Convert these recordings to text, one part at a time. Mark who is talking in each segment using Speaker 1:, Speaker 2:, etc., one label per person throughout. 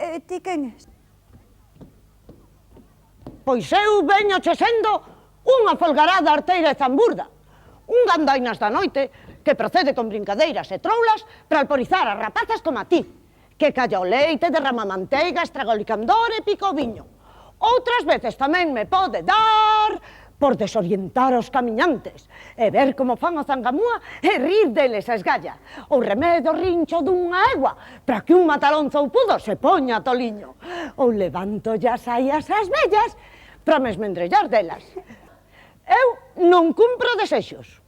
Speaker 1: Ti quen és?
Speaker 2: Pois eu veño che sendo unha folgarada arteira e zamburda. Un gandainas da noite que procede con brincadeiras e troulas para alporizar as rapazas como a ti, que calla o leite, derrama manteiga, estraga o licandor e pica o viño. Outras veces tamén me pode dar por desorientar os camiñantes e ver como fan o zangamúa e rir deles a esgalla. Ou remedo rincho dunha egua para que un matalón zoupudo se poña toliño. Ou levanto as saias ás vellas para me esmendrellar delas. Eu non cumpro desexos.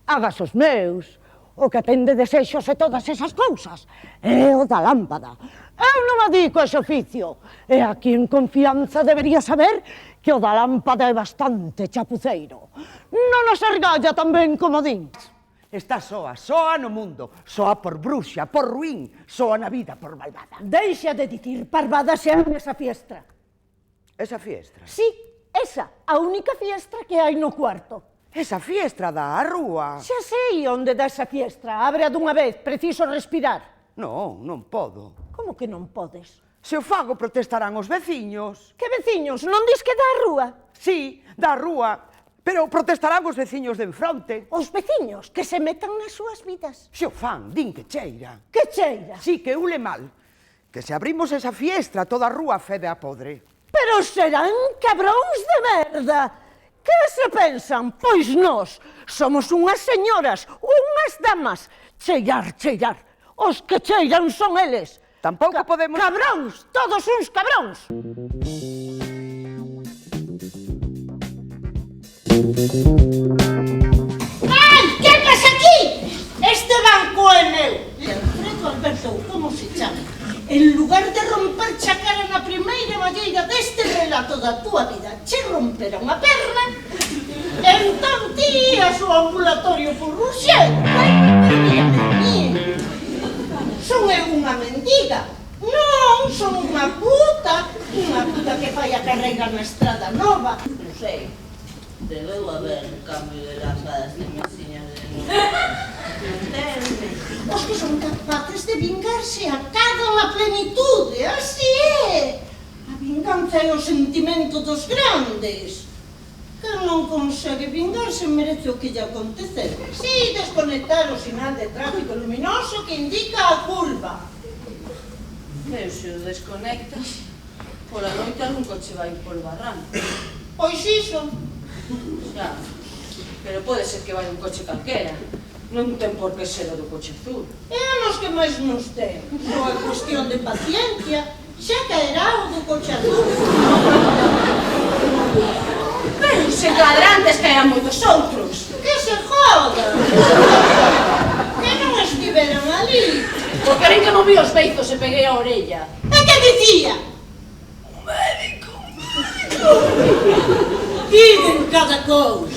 Speaker 2: Hagas os meus. O que atende desexos e todas esas cousas é o da lámpada. Eu non me dedico a ese oficio. E aquí en confianza debería saber que o da lámpada é bastante chapuceiro. Non os argalla tan ben como din.
Speaker 3: Está soa, soa no mundo, soa por bruxa, por ruín, soa na vida por malvada.
Speaker 4: Deixa de dicir parvadas e esa fiestra.
Speaker 3: Esa fiestra?
Speaker 4: Sí, esa, a única fiestra que hai no cuarto.
Speaker 3: Esa fiestra da rúa.
Speaker 4: Xa sei onde dá esa fiestra, ábrea dunha vez, preciso respirar.
Speaker 3: Non, non podo.
Speaker 4: Como que non podes?
Speaker 3: Se o fago protestarán os veciños.
Speaker 4: Que veciños? Non dis que dá a rúa?
Speaker 3: Sí, da rúa, pero protestarán os veciños de enfronte.
Speaker 4: Os veciños que se metan nas súas vidas.
Speaker 3: Se o fan, din que cheira.
Speaker 4: Que cheira?
Speaker 3: Sí, que ule mal. Que se abrimos esa fiestra, toda a rúa fede a podre.
Speaker 4: Pero serán cabróns de merda. Que se pensan? Pois nós somos unhas señoras, unhas damas. Cheirar, cheirar. Os que cheiran son eles.
Speaker 3: Tampouco podemos...
Speaker 4: Cabróns, todos uns cabróns.
Speaker 5: Ai, que pasa aquí? Este banco é meu. Alfredo Alberto, como se chama? En lugar de romper a cara na primeira malleira deste relato da túa vida, che romperon a perna, entón ti a súa ambulatorio por Ruxel. Pero mira, son eu unha mendiga. Non, son unha puta que fai a carreira na Estrada Nova. Non sei, debeu haber un cambio de lámparas de mesiña de novo. Os que son capaces de vingarse acadan a plenitude, así é. A vinganza é o sentimento dos grandes. Quen non consegue vingarse merece o que lle aconteceu. Si, desconectar o sinal de tráfico luminoso que indica a curva.
Speaker 6: Pero se o desconectas, pola noite algún coche vai por barranco.
Speaker 5: Pois iso.
Speaker 6: Xa, pero pode ser que vai un coche calquera. Non ten por que ser o do coche azul.
Speaker 5: É a nos que máis nos ten. Só é cuestión de paciencia. Xa caerá o do coche azul.
Speaker 6: Pero se cadrantes caerán moitos outros.
Speaker 5: Que se joda. Que non estiveran ali.
Speaker 6: Porque aren que non vi os beizos e peguei a orella.
Speaker 5: E que dicía?
Speaker 6: Un médico.
Speaker 5: Diden cada cousa.